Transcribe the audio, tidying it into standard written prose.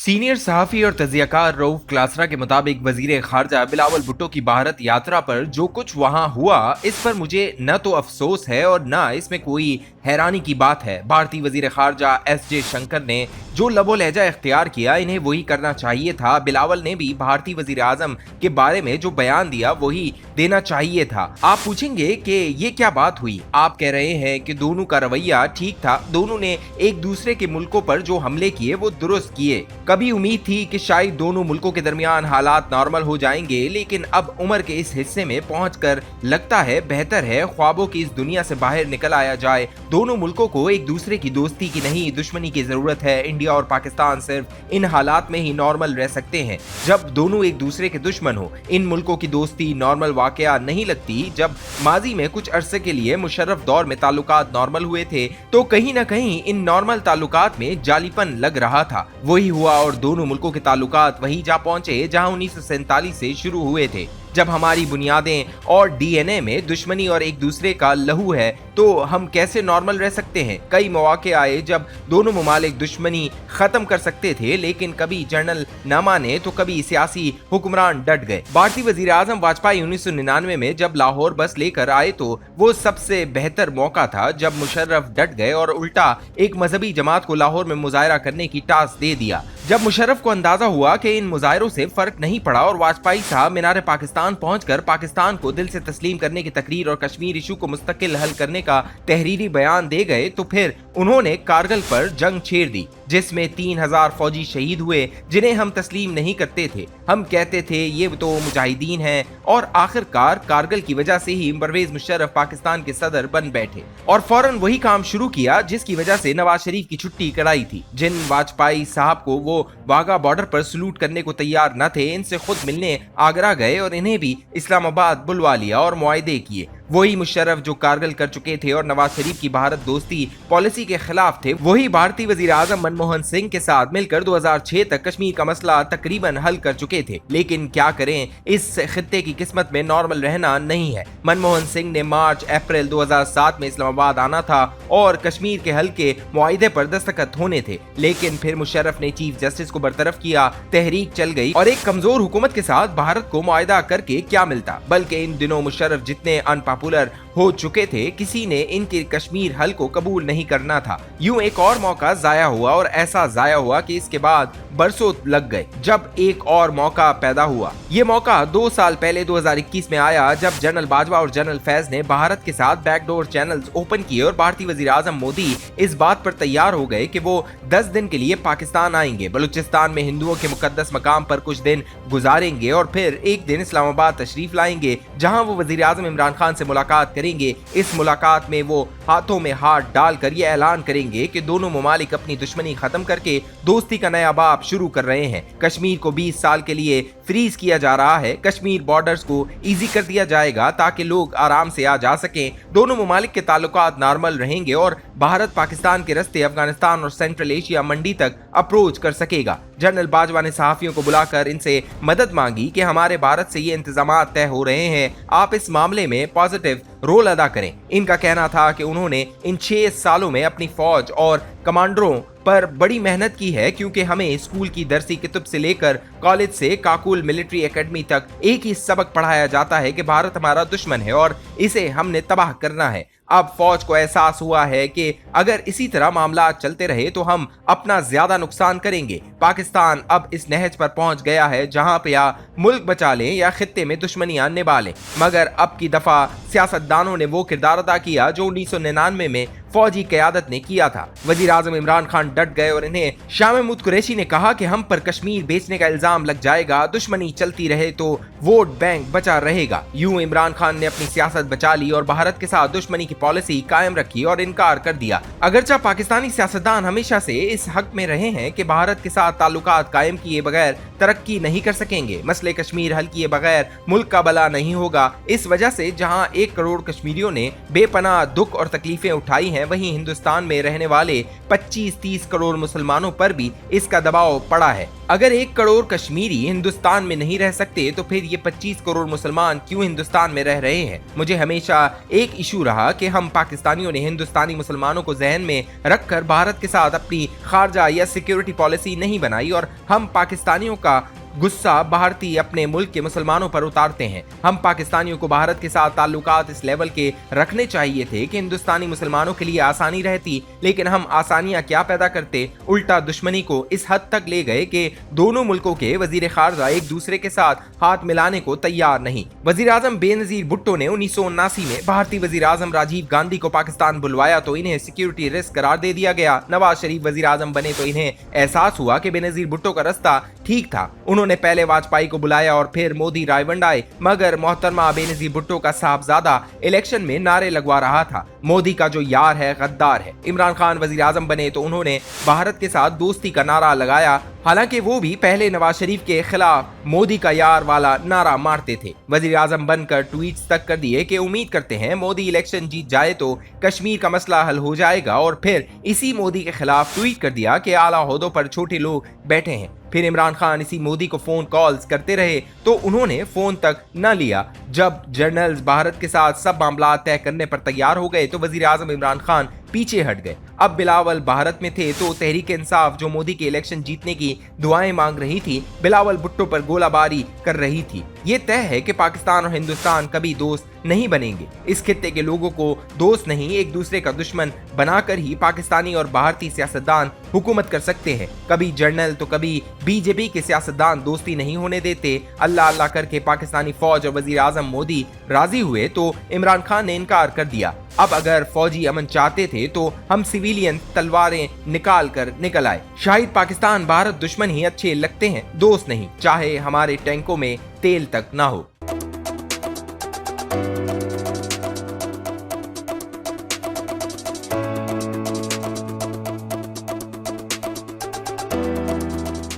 Senior सहाफी और तजियाकार रऊफ क्लासरा के मुताबिक वजीर खारजा बिलावल भुट्टो की भारत यात्रा पर जो कुछ वहां हुआ, इस पर मुझे न तो अफसोस है और न इसमें कोई हैरानी की बात है। भारतीय वजीर खारजा एस जयशंकर ने जो लबो लहजा इख्तियार किया, इन्हें वही करना चाहिए था। बिलावल ने भी भारतीय वजीर आजम के बारे में जो बयान दिया वही देना चाहिए था। आप पूछेंगे कि ये क्या बात हुई। आप कह रहे हैं कि दोनों का रवैया ठीक था, दोनों ने एक दूसरे के मुल्कों पर जो हमले किए वो दुरुस्त किए। कभी उम्मीद थी कि शायद दोनों मुल्कों के दरमियान हालात नॉर्मल हो जाएंगे, लेकिन अब उम्र के इस हिस्से में पहुंचकर लगता है बेहतर है ख्वाबों की इस दुनिया से बाहर निकल आया जाए। दोनों मुल्कों को एक दूसरे की दोस्ती की नहीं, दुश्मनी की जरूरत है। इंडिया और पाकिस्तान सिर्फ इन हालात में ही नॉर्मल रह सकते हैं जब दोनों एक दूसरे के दुश्मन हो। इन मुल्कों की दोस्ती नॉर्मल वाकया नहीं लगती। जब माजी में कुछ अरसे के लिए मुशर्रफ दौर में ताल्लुकात नॉर्मल हुए थे, तो कहीं न कहीं इन नॉर्मल ताल्लुकात में जालीपन लग रहा था। वही हुआ और दोनों मुल्कों के ताल्लुकात वहीं जा पहुंचे जहां 1947 से शुरू हुए थे। जब हमारी बुनियादें और डीएनए में दुश्मनी और एक दूसरे का लहू है, तो हम कैसे नॉर्मल रह सकते हैं। कई मौके आए जब दोनों ममालिक दुश्मनी खत्म कर सकते थे, लेकिन कभी जनरल न माने तो कभी सियासी हुक्मरान डट गए। भारतीय वजीर आजम वाजपेयी 1999 में जब लाहौर बस लेकर आए तो वो सबसे बेहतर मौका था जब मुशर्रफ डट गए और उल्टा एक मजहबी जमात को लाहौर में मुजाहरा करने की टास्क दे दिया। जब मुशर्रफ को अंदाजा हुआ कि इन मुजाहरों से फर्क नहीं पड़ा और वाजपेयी साहब मीनार पाकिस्तान पहुंचकर पाकिस्तान को दिल से तस्लीम करने की तकरीर और कश्मीर इशू को मुस्तकिल हल करने का तहरीरी बयान दे गए, तो फिर उन्होंने कारगिल पर जंग छेड़ दी, जिसमें 3000 फौजी शहीद हुए जिन्हें हम तस्लीम नहीं करते थे। हम कहते थे ये तो मुजाहिदीन हैं, और आखिरकार कारगिल की वजह से ही परवेज मुशर्रफ पाकिस्तान के सदर बन बैठे और फौरन वही काम शुरू किया जिसकी वजह से नवाज शरीफ की छुट्टी कराई थी। जिन वाजपेयी साहब को वो वाघा बॉर्डर पर सलूट करने को तैयार न थे, इनसे खुद मिलने आगरा गए और इन्हें भी इस्लामाबाद बुलवा लिया और मुआहदे किए। वही मुशर्रफ जो कारगिल कर चुके थे और नवाज शरीफ की भारत दोस्ती पॉलिसी के खिलाफ थे, वही भारतीय वजीर आजम मनमोहन सिंह के साथ मिलकर 2006 तक कश्मीर का मसला तकरीबन हल कर चुके थे। लेकिन क्या करें, इस खित्ते की किस्मत में नॉर्मल रहना नहीं है। मनमोहन सिंह ने मार्च अप्रैल 2007 में इस्लामाबाद आना था और कश्मीर के हल के मुआहदे पर दस्तखत होने थे, लेकिन फिर मुशर्रफ ने चीफ जस्टिस को बरतरफ किया, तहरीक चल गई और एक कमजोर हुकूमत के साथ भारत को मुआहदा करके क्या मिलता। बल्कि इन दिनों मुशर्रफ जितने अनपॉपुलर हो चुके थे, किसी ने इनके कश्मीर हल को कबूल नहीं करना था। यूं एक और मौका जाया हुआ और ऐसा जाया हुआ कि इसके बाद बरसों लग गए जब एक और मौका पैदा हुआ। ये मौका 2 साल पहले 2021 में आया जब जनरल बाजवा और जनरल फैज ने भारत के साथ बैकडोर चैनल्स ओपन किए और भारतीय वजीर आजम मोदी इस बात पर तैयार हो गए कि वो 10 दिन के लिए पाकिस्तान आएंगे, बलूचिस्तान में हिंदुओं के मुकद्दस मकाम पर कुछ दिन गुजारेंगे और फिर एक दिन इस्लामाबाद तशरीफ लाएंगे, जहां वो वजीर आजम इमरान खान से मुलाकात करेंगे। इस मुलाकात में वो हाथों में हाथ डालकर ये ऐलान करेंगे कि दोनों ममालिक अपनी दुश्मनी खत्म करके दोस्ती का नया बाब शुरू कर रहे हैं। कश्मीर को 20 साल के लिए फ्रीज किया जा रहा है। कश्मीर बॉर्डर्स को इजी कर दिया जाएगा ताकि लोग आराम से आ जा सकें। दोनों ममालिक के ताल्लुकात नॉर्मल रहेंगे और भारत पाकिस्तान के रास्ते अफगानिस्तान और सेंट्रल एशिया मंडी तक अप्रोच कर सकेगा। जनरल बाजवा ने सहाफियों को बुलाकर इनसे मदद मांगी कि हमारे भारत से ये इंतजामात तय हो रहे हैं, आप इस मामले में पॉजिटिव रोल अदा करें। इनका कहना था कि उन्होंने इन 6 सालों में अपनी फौज और कमांडरों पर बड़ी मेहनत की है, क्योंकि हमें स्कूल की दरसी किताब से लेकर कॉलेज से काकुल मिलिट्री एकेडमी तक एक ही सबक पढ़ाया जाता है कि भारत हमारा दुश्मन है और इसे हमने तबाह करना है। अब फौज को एहसास हुआ है कि अगर इसी तरह मामला चलते रहे तो हम अपना ज्यादा नुकसान करेंगे। पाकिस्तान अब इस नहज पर पहुंच गया है जहां पे या मुल्क बचा लें या खित्ते में दुश्मनियां निभा लें। मगर अब की दफा सियासतदानों ने वो किरदार अदा किया जो 1999 में फौजी क़यादत ने किया था। वजीर आजम इमरान खान डट गए और इन्हें शाह महमूद कुरैशी ने कहा कि हम पर कश्मीर बेचने का इल्जाम लग जाएगा, दुश्मनी चलती रहे तो वोट बैंक बचा रहेगा। यूं इमरान खान ने अपनी सियासत बचा ली और भारत के साथ दुश्मनी की पॉलिसी कायम रखी और इनकार कर दिया। अगरचा पाकिस्तानी सियासतदान हमेशा से इस हक में रहे हैं कि भारत के साथ ताल्लुकात कायम किए बगैर तरक्की नहीं कर सकेंगे। मसले कश्मीर हल किए बगैर मुल्क का भला नहीं होगा। इस वजह से जहां 1 करोड़ कश्मीरियों ने बेपनाह दुख और तकलीफें उठाई हैं, हैं, वहीं हिंदुस्तान में रहने वाले 25-30 करोड़ मुसलमानों पर भी इसका दबाव पड़ा है। अगर 1 करोड़ कश्मीरी हिंदुस्तान में नहीं रह सकते तो फिर ये 25 करोड़ मुसलमान क्यों हिंदुस्तान में रह रहे हैं? मुझे हमेशा एक इशू रहा कि हम पाकिस्तानियों ने हिंदुस्तानी मुसलमानों को जहन में रखकर भारत के साथ अपनी खारजा या सिक्योरिटी पॉलिसी नहीं बनाई और हम पाकिस्तानियों का गुस्सा भारतीय अपने मुल्क के मुसलमानों पर उतारते हैं। हम पाकिस्तानियों को भारत के साथ ताल्लुकात इस लेवल के रखने चाहिए थे कि हिंदुस्तानी मुसलमानों के लिए आसानी रहती, लेकिन हम आसानियां क्या पैदा करते, उल्टा दुश्मनी को इस हद तक ले गए कि दोनों मुल्कों के वजीर खारजा एक दूसरे के साथ हाथ मिलाने को तैयार नहीं। वजीर आजम बेनजीर भुट्टो ने 1979 में भारतीय वजीर आजम राजीव गांधी को पाकिस्तान बुलवाया तो इन्हें सिक्योरिटी रिस्क करार दे दिया गया। नवाज शरीफ वजीर आजम बने तो इन्हें एहसास हुआ कि बेनजीर भुट्टो का रास्ता ठीक था। उन्होंने पहले वाजपेयी को बुलाया और फिर मोदी रायवंड आए, मगर मोहतरमा बेनजीर भुट्टो का साहबजादा इलेक्शन में नारे लगवा रहा था, मोदी का जो यार है गद्दार है। इमरान खान वजीर आजम बने तो उन्होंने भारत के साथ दोस्ती का नारा लगाया, हालांकि वो भी पहले नवाज शरीफ के खिलाफ मोदी का यार वाला नारा मारते थे। वजीर आजम बनकर ट्वीट्स तक कर दिए कि उम्मीद करते हैं मोदी इलेक्शन जीत जाए तो कश्मीर का मसला हल हो जाएगा, और फिर इसी मोदी के खिलाफ ट्वीट कर दिया कि आला ओहदों पर छोटे लोग बैठे हैं। फिर इमरान खान इसी मोदी को फोन कॉल्स करते रहे तो उन्होंने फोन तक न लिया। जब जर्नल्स भारत के साथ सब मामला तय करने पर तैयार हो गए तो वजीर आजम इमरान खान पीछे हट गए। अब बिलावल भारत में थे तो तहरीक इंसाफ जो मोदी के इलेक्शन जीतने की दुआएं मांग रही थी, बिलावल भुट्टो पर गोलाबारी कर रही थी। ये तय है कि पाकिस्तान और हिंदुस्तान कभी दोस्त नहीं बनेंगे। इस खित्ते के लोगों को दोस्त नहीं, एक दूसरे का दुश्मन बनाकर ही पाकिस्तानी और भारतीय सियासतदान हुकूमत कर सकते हैं। कभी जर्नल तो कभी बीजेपी के सियासतदान दोस्ती नहीं होने देते। अल्लाह अल्लाह करके पाकिस्तानी फौज और वजीर आजम मोदी राजी हुए तो इमरान खान ने इनकार कर दिया। अब अगर फौजी अमन चाहते थे तो हम सिविलियन तलवारें निकाल कर निकल आए। शायद पाकिस्तान भारत दुश्मन ही अच्छे लगते हैं, दोस्त नहीं, चाहे हमारे टैंकों में तेल तक ना हो।